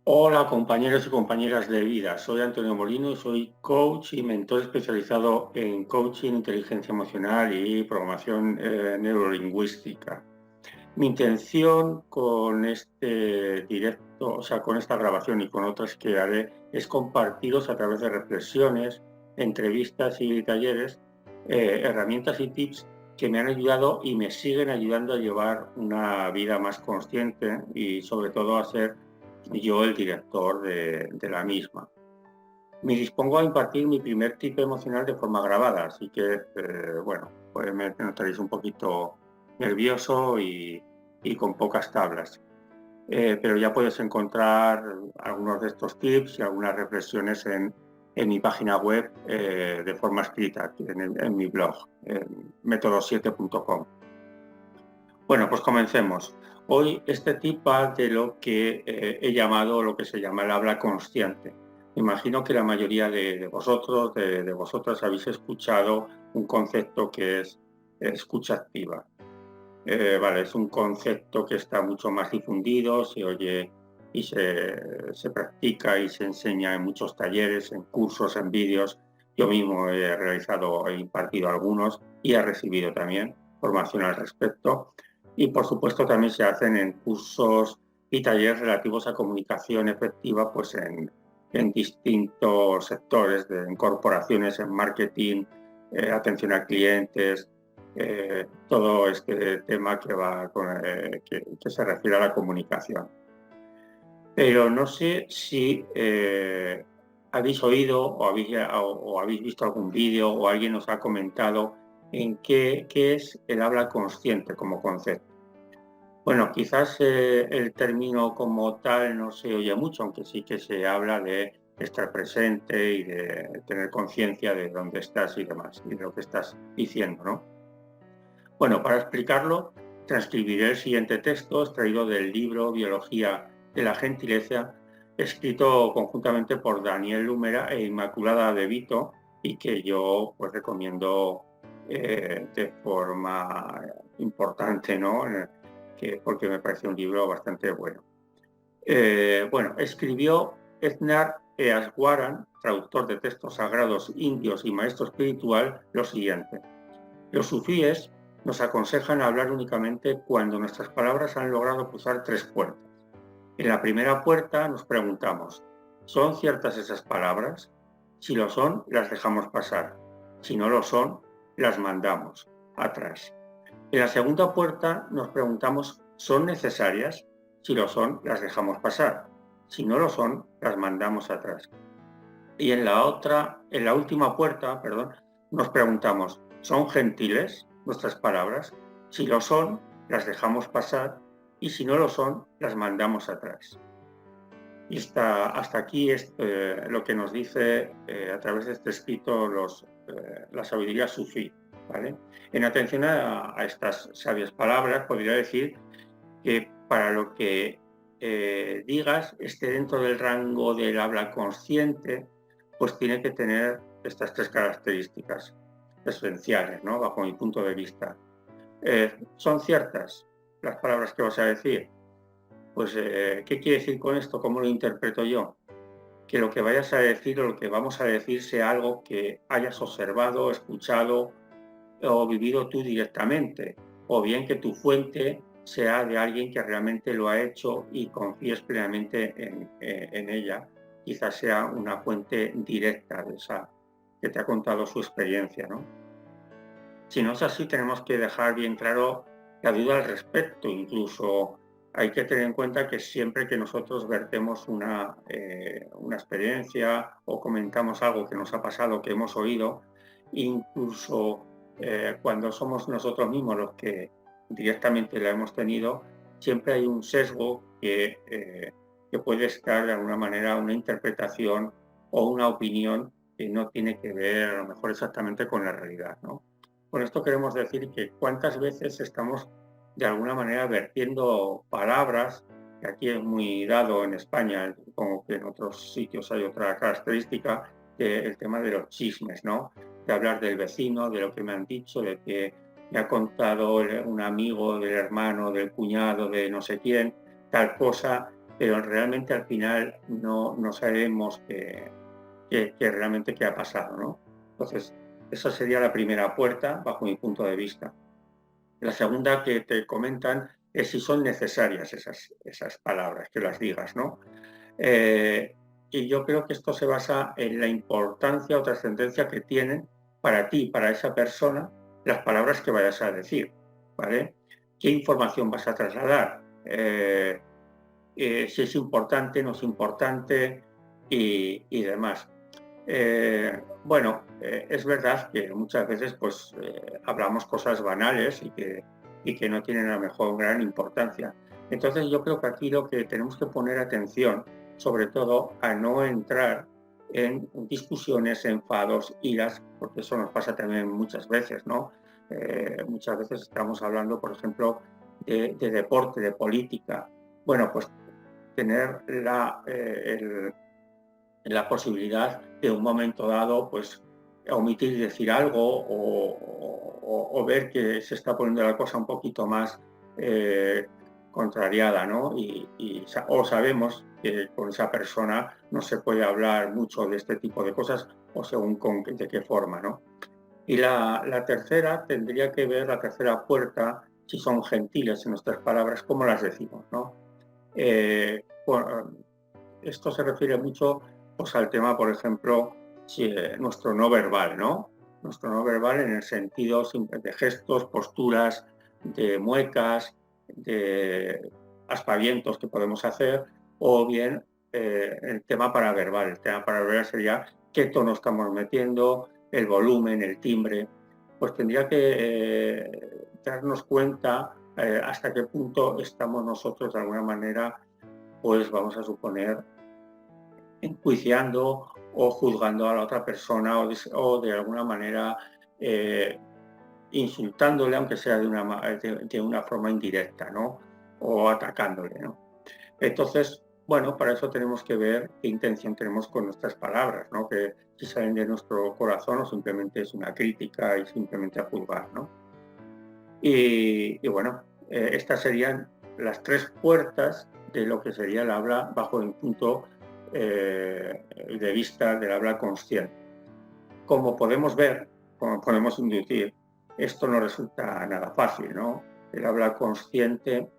Hola compañeros y compañeras de vida, soy Antonio Molino y soy coach y mentor especializado en coaching, inteligencia emocional y programación neurolingüística. Mi intención con este directo, o sea, con esta grabación y con otras que haré, es compartiros a través de reflexiones, entrevistas y talleres, herramientas y tips que me han ayudado y me siguen ayudando a llevar una vida más consciente y sobre todo a ser yo el director de la misma. Me dispongo a impartir mi primer tip emocional de forma grabada, así que, bueno, pues me notaréis un poquito nervioso y con pocas tablas. Pero ya puedes encontrar algunos de estos tips y algunas reflexiones en mi página web de forma escrita, en mi blog, método7.com. Bueno, pues comencemos. Hoy este tip va de lo que he llamado, lo que se llama el habla consciente. Imagino que la mayoría de vosotros, de vosotras, habéis escuchado un concepto que es escucha activa. Vale, es un concepto que está mucho más difundido, se oye y se practica y se enseña en muchos talleres, en cursos, en vídeos. Yo mismo he realizado, he impartido algunos y he recibido también formación al respecto. Y por supuesto también se hacen en cursos y talleres relativos a comunicación efectiva, pues en distintos sectores, en corporaciones, en marketing, atención a clientes, todo este tema que se refiere a la comunicación. Pero no sé si habéis oído o habéis visto algún vídeo o alguien nos ha comentado en qué es el habla consciente como concepto. Bueno, quizás el término como tal no se oye mucho, aunque sí que se habla de estar presente y de tener conciencia de dónde estás y demás, y de lo que estás diciendo, ¿no? Bueno, para explicarlo, transcribiré el siguiente texto extraído del libro Biología de la Gentileza, escrito conjuntamente por Daniel Lumera e Inmaculada De Vito, y que yo pues recomiendo de forma importante, ¿no? Porque me parece un libro bastante bueno. Bueno, escribió Ednar Easwaran, traductor de textos sagrados indios y maestro espiritual, lo siguiente. Los sufíes nos aconsejan hablar únicamente cuando nuestras palabras han logrado cruzar tres puertas. En la primera puerta nos preguntamos, ¿son ciertas esas palabras? Si lo son, las dejamos pasar. Si no lo son, las mandamos atrás. En la segunda puerta nos preguntamos, ¿son necesarias? Si lo son, las dejamos pasar. Si no lo son, las mandamos atrás. Y en la última puerta, perdón, nos preguntamos, ¿son gentiles nuestras palabras? Si lo son, las dejamos pasar y si no lo son, las mandamos atrás. Y hasta aquí es lo que nos dice a través de este escrito la sabiduría sufí. ¿Vale? En atención a estas sabias palabras, podría decir que para lo que digas esté dentro del rango del habla consciente, pues tiene que tener estas tres características esenciales, ¿no? Bajo mi punto de vista. ¿Son ciertas las palabras que vas a decir? Pues, ¿qué quiere decir con esto? ¿Cómo lo interpreto yo? Que lo que vayas a decir o lo que vamos a decir sea algo que hayas observado, escuchado o vivido tú directamente, o bien que tu fuente sea de alguien que realmente lo ha hecho y confíes plenamente en ella. Quizás sea una fuente directa de esa que te ha contado su experiencia, ¿no? Si no es así, tenemos que dejar bien claro la duda al respecto. Incluso hay que tener en cuenta que siempre que nosotros vertemos una experiencia o comentamos algo que nos ha pasado, que hemos oído, incluso cuando somos nosotros mismos los que directamente la hemos tenido, siempre hay un sesgo que puede estar de alguna manera una interpretación o una opinión que no tiene que ver a lo mejor exactamente con la realidad, ¿no? Con esto queremos decir que cuántas veces estamos de alguna manera vertiendo palabras, que aquí es muy dado en España, como que en otros sitios hay otra característica, el tema de los chismes, ¿no? De hablar del vecino, de lo que me han dicho, de que me ha contado un amigo, del hermano, del cuñado, de no sé quién, tal cosa, pero realmente al final no sabemos que realmente qué ha pasado, ¿no? Entonces, esa sería la primera puerta, bajo mi punto de vista. La segunda que te comentan es si son necesarias esas palabras, que las digas, ¿no? Y yo creo que esto se basa en la importancia o trascendencia que tienen para ti, para esa persona, las palabras que vayas a decir, ¿vale? ¿Qué información vas a trasladar? Si es importante, no es importante y demás. Es verdad que muchas veces pues, hablamos cosas banales y que no tienen a lo mejor gran importancia. Entonces yo creo que aquí lo que tenemos que poner atención, sobre todo, a no entrar en discusiones, enfados, iras, porque eso nos pasa también muchas veces, ¿no? Muchas veces estamos hablando, por ejemplo, de deporte, de política. Bueno, pues tener la posibilidad de un momento dado, pues omitir y decir algo o ver que se está poniendo la cosa un poquito más contrariada, ¿no? O sabemos que con esa persona no se puede hablar mucho de este tipo de cosas o según de qué forma, ¿no? Y la tercera tendría que ver, la tercera puerta, si son gentiles en nuestras palabras, cómo las decimos, ¿no? Bueno, esto se refiere mucho pues, al tema, por ejemplo, nuestro no verbal, ¿no? Nuestro no verbal en el sentido de gestos, posturas, de muecas, de aspavientos que podemos hacer, o bien el tema paraverbal. El tema paraverbal sería qué tono estamos metiendo, el volumen, el timbre. Pues tendría que darnos cuenta hasta qué punto estamos nosotros de alguna manera, pues vamos a suponer, enjuiciando o juzgando a la otra persona o de alguna manera insultándole, aunque sea de una forma indirecta, ¿no? O atacándole, ¿no? Entonces, bueno, para eso tenemos que ver qué intención tenemos con nuestras palabras, ¿no? Que si salen de nuestro corazón o simplemente es una crítica y simplemente a juzgar, ¿no? Y bueno, estas serían las tres puertas de lo que sería el habla bajo el punto de vista del habla consciente. Como podemos ver, como podemos inducir, esto no resulta nada fácil, ¿no? El habla consciente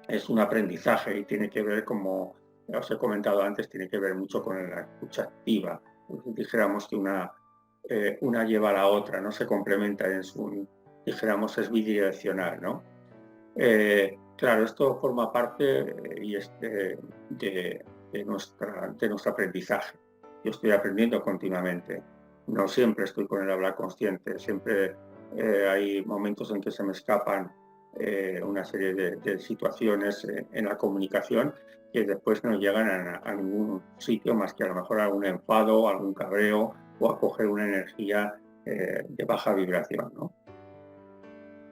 es un aprendizaje y tiene que ver, como os he comentado antes, tiene que ver mucho con la escucha activa. Dijéramos que una lleva a la otra, no se complementa dijéramos, es bidireccional, ¿no? Claro, esto forma parte de nuestro aprendizaje. Yo estoy aprendiendo continuamente. No siempre estoy con el habla consciente, siempre hay momentos en que se me escapan una serie de situaciones en la comunicación que después no llegan a ningún sitio más que a lo mejor a algún enfado, algún cabreo o a coger una energía de baja vibración, ¿no?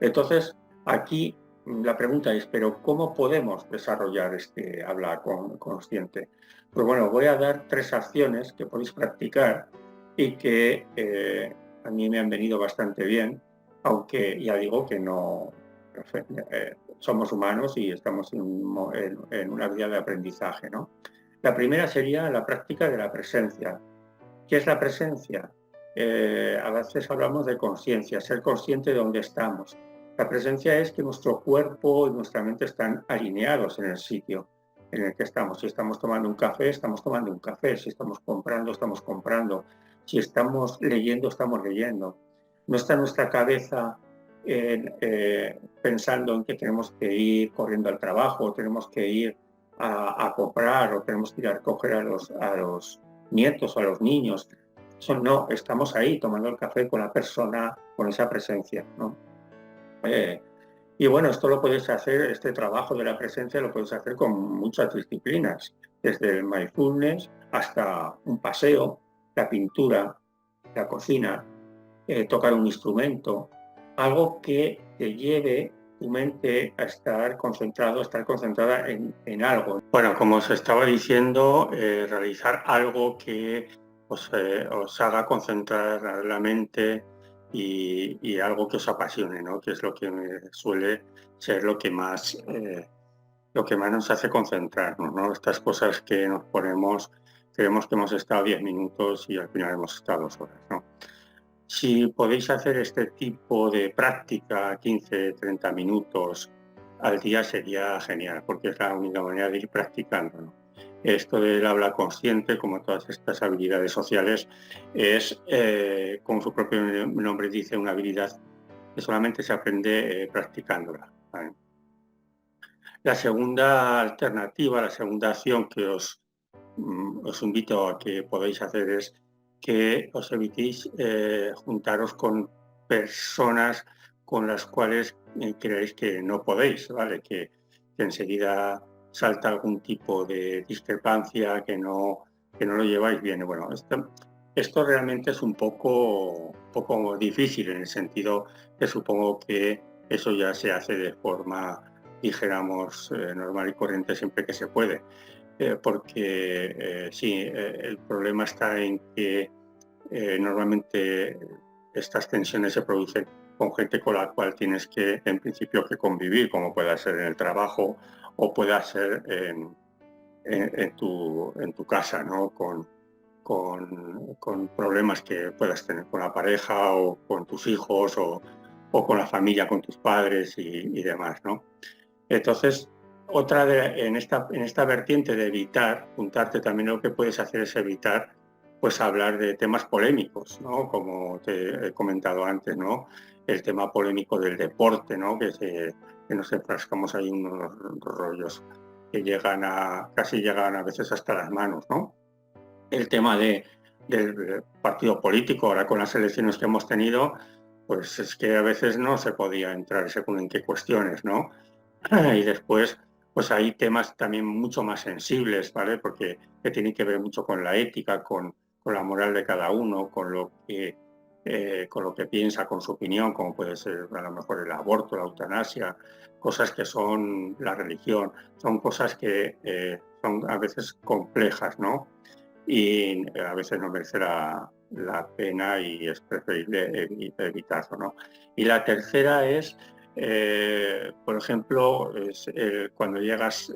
Entonces, aquí la pregunta es, ¿pero cómo podemos desarrollar este habla consciente? Pues bueno, voy a dar 3 acciones que podéis practicar y que a mí me han venido bastante bien, aunque ya digo que no somos humanos y estamos en una vía de aprendizaje, ¿no? La primera sería la práctica de la presencia. ¿Qué es la presencia? A veces hablamos de conciencia, ser consciente de dónde estamos. La presencia es que nuestro cuerpo y nuestra mente están alineados en el sitio en el que estamos. Si estamos tomando un café, estamos tomando un café. Si estamos comprando, estamos comprando. Si estamos leyendo, estamos leyendo. No está nuestra cabeza pensando en que tenemos que ir corriendo al trabajo, o tenemos que ir a comprar, o tenemos que ir a recoger a los nietos o a los niños. No, estamos ahí tomando el café con la persona, con esa presencia, ¿no? Y bueno, esto lo puedes hacer, este trabajo de la presencia lo puedes hacer con muchas disciplinas, desde el mindfulness hasta un paseo, la pintura, la cocina, tocar un instrumento, algo que te lleve tu mente a estar concentrado, a estar concentrada en algo. Bueno, como os estaba diciendo, realizar algo que os haga concentrar la mente y algo que os apasione, ¿no? Que es lo que suele ser lo que lo que más nos hace concentrarnos, ¿no? Estas cosas que nos ponemos, creemos que hemos estado 10 minutos y al final hemos estado 2 horas, ¿no? Si podéis hacer este tipo de práctica, 15, 30 minutos al día, sería genial, porque es la única manera de ir practicando, ¿no? Esto del habla consciente, como todas estas habilidades sociales, es, como su propio nombre dice, una habilidad que solamente se aprende practicándola, ¿vale? La segunda alternativa, la segunda acción que os invito a que podáis hacer es que os evitéis juntaros con personas con las cuales creéis que no podéis, ¿vale? Que enseguida salta algún tipo de discrepancia, que no lo lleváis bien. Bueno, esto realmente es un poco difícil en el sentido que supongo que eso ya se hace de forma, dijéramos, normal y corriente siempre que se puede. Porque sí, el problema está en que normalmente estas tensiones se producen con gente con la cual tienes que, en principio, que convivir, como pueda ser en el trabajo o pueda ser en tu casa, ¿no? Con problemas que puedas tener con la pareja o con tus hijos o con la familia, con tus padres y demás, ¿no? Entonces, en esta vertiente de evitar juntarte, también lo que puedes hacer es evitar pues hablar de temas polémicos, ¿no? Como te he comentado antes, ¿no? El tema polémico del deporte, ¿no? Que nos enfrascamos ahí en unos rollos que casi llegan a veces hasta las manos, ¿no? El tema del partido político, ahora con las elecciones que hemos tenido, pues es que a veces no se podía entrar según en qué cuestiones, ¿no? Y después, pues hay temas también mucho más sensibles, ¿vale? Porque que tienen que ver mucho con la ética, con la moral de cada uno, con lo que piensa, con su opinión, como puede ser a lo mejor el aborto, la eutanasia, cosas que son la religión, son cosas que son a veces complejas, ¿no? Y a veces no merece la pena y es preferible evitarlo, ¿no? Y la tercera es por ejemplo, cuando llegas,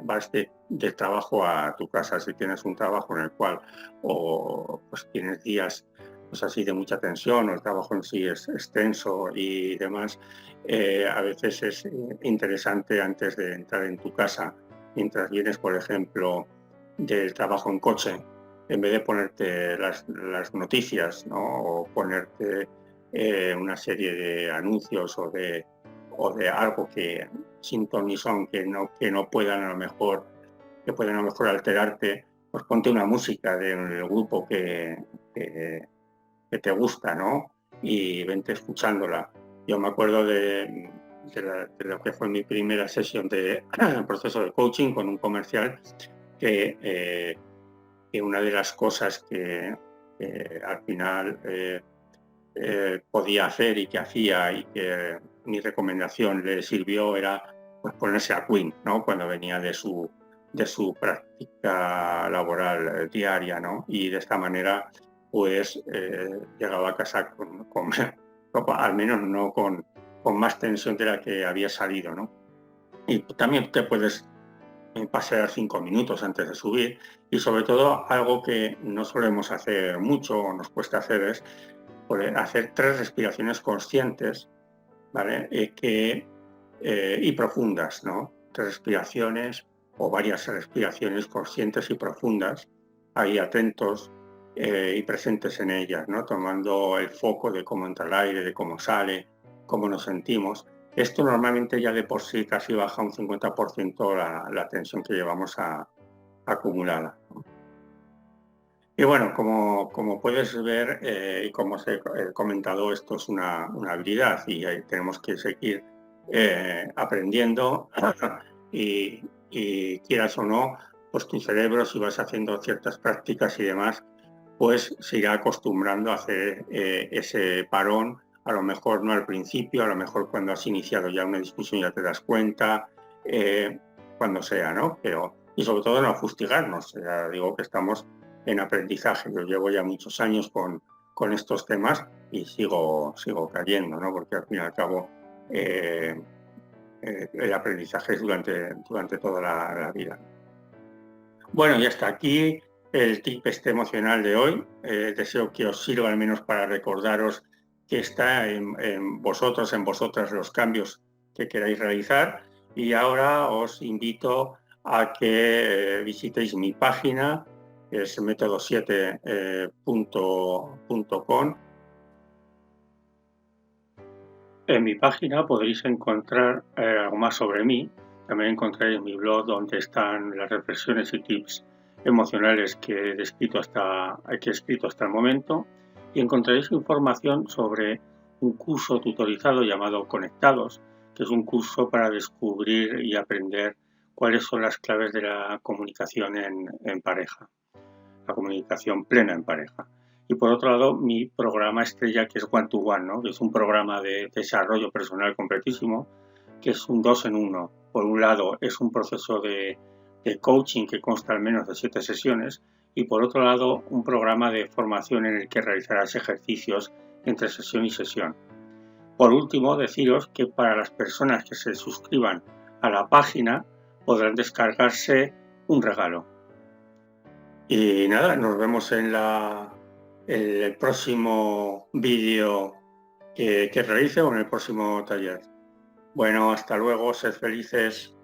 vas de trabajo a tu casa, si tienes un trabajo en el cual o pues tienes días pues así de mucha tensión o el trabajo en sí es extenso y demás, a veces es interesante antes de entrar en tu casa, mientras vienes, por ejemplo, del trabajo en coche, en vez de ponerte las noticias, ¿no? O ponerte una serie de anuncios o de algo que sin ton ni son, que no puedan a lo mejor, que pueden a lo mejor alterarte, pues ponte una música del grupo que te gusta, ¿no? Y vente escuchándola. Yo me acuerdo de lo que fue mi primera sesión de proceso de coaching con un comercial que una de las cosas que al final podía hacer y que hacía y que mi recomendación le sirvió era pues, ponerse a Queen, ¿no? Cuando venía de su práctica laboral diaria, ¿no? Y de esta manera pues llegaba a casa al menos no con más tensión de la que había salido, ¿no? Y también te puedes pasear 5 minutos antes de subir y sobre todo algo que no solemos hacer mucho o nos cuesta hacer es hacer 3 respiraciones conscientes, ¿vale? Y profundas, ¿no? 3 respiraciones o varias respiraciones conscientes y profundas, ahí atentos y presentes en ellas, ¿no? Tomando el foco de cómo entra el aire, de cómo sale, cómo nos sentimos. Esto normalmente ya de por sí casi baja un 50% la tensión que llevamos acumulada, ¿no? Y bueno, como puedes ver y como os he comentado, esto es una habilidad y tenemos que seguir aprendiendo y quieras o no, pues tu cerebro, si vas haciendo ciertas prácticas y demás, pues se irá acostumbrando a hacer ese parón, a lo mejor no al principio, a lo mejor cuando has iniciado ya una discusión ya te das cuenta, cuando sea, ¿no? Y sobre todo no fustigarnos, ya digo que estamos en aprendizaje. Yo llevo ya muchos años con estos temas y sigo cayendo, ¿no? Porque al fin y al cabo el aprendizaje durante toda la vida. Bueno, y hasta aquí el tip emocional de hoy. Deseo que os sirva al menos para recordaros que está en vosotros, en vosotras los cambios que queráis realizar. Y ahora os invito a que visitéis mi página, que es método7.com. En mi página podréis encontrar algo más sobre mí. También encontraréis mi blog donde están las reflexiones y tips emocionales que he escrito hasta el momento, y encontraréis información sobre un curso tutorizado llamado Conectados, que es un curso para descubrir y aprender cuáles son las claves de la comunicación en pareja, la comunicación plena en pareja. Y por otro lado, mi programa estrella, que es One to One, ¿no? Que es un programa de desarrollo personal completísimo, que es un 2 en 1. Por un lado, es un proceso de coaching que consta al menos de 7 sesiones, y por otro lado, un programa de formación en el que realizarás ejercicios entre sesión y sesión. Por último, deciros que para las personas que se suscriban a la página podrán descargarse un regalo. Y nada, nos vemos en el próximo vídeo que realice o en el próximo taller. Bueno, hasta luego, sed felices.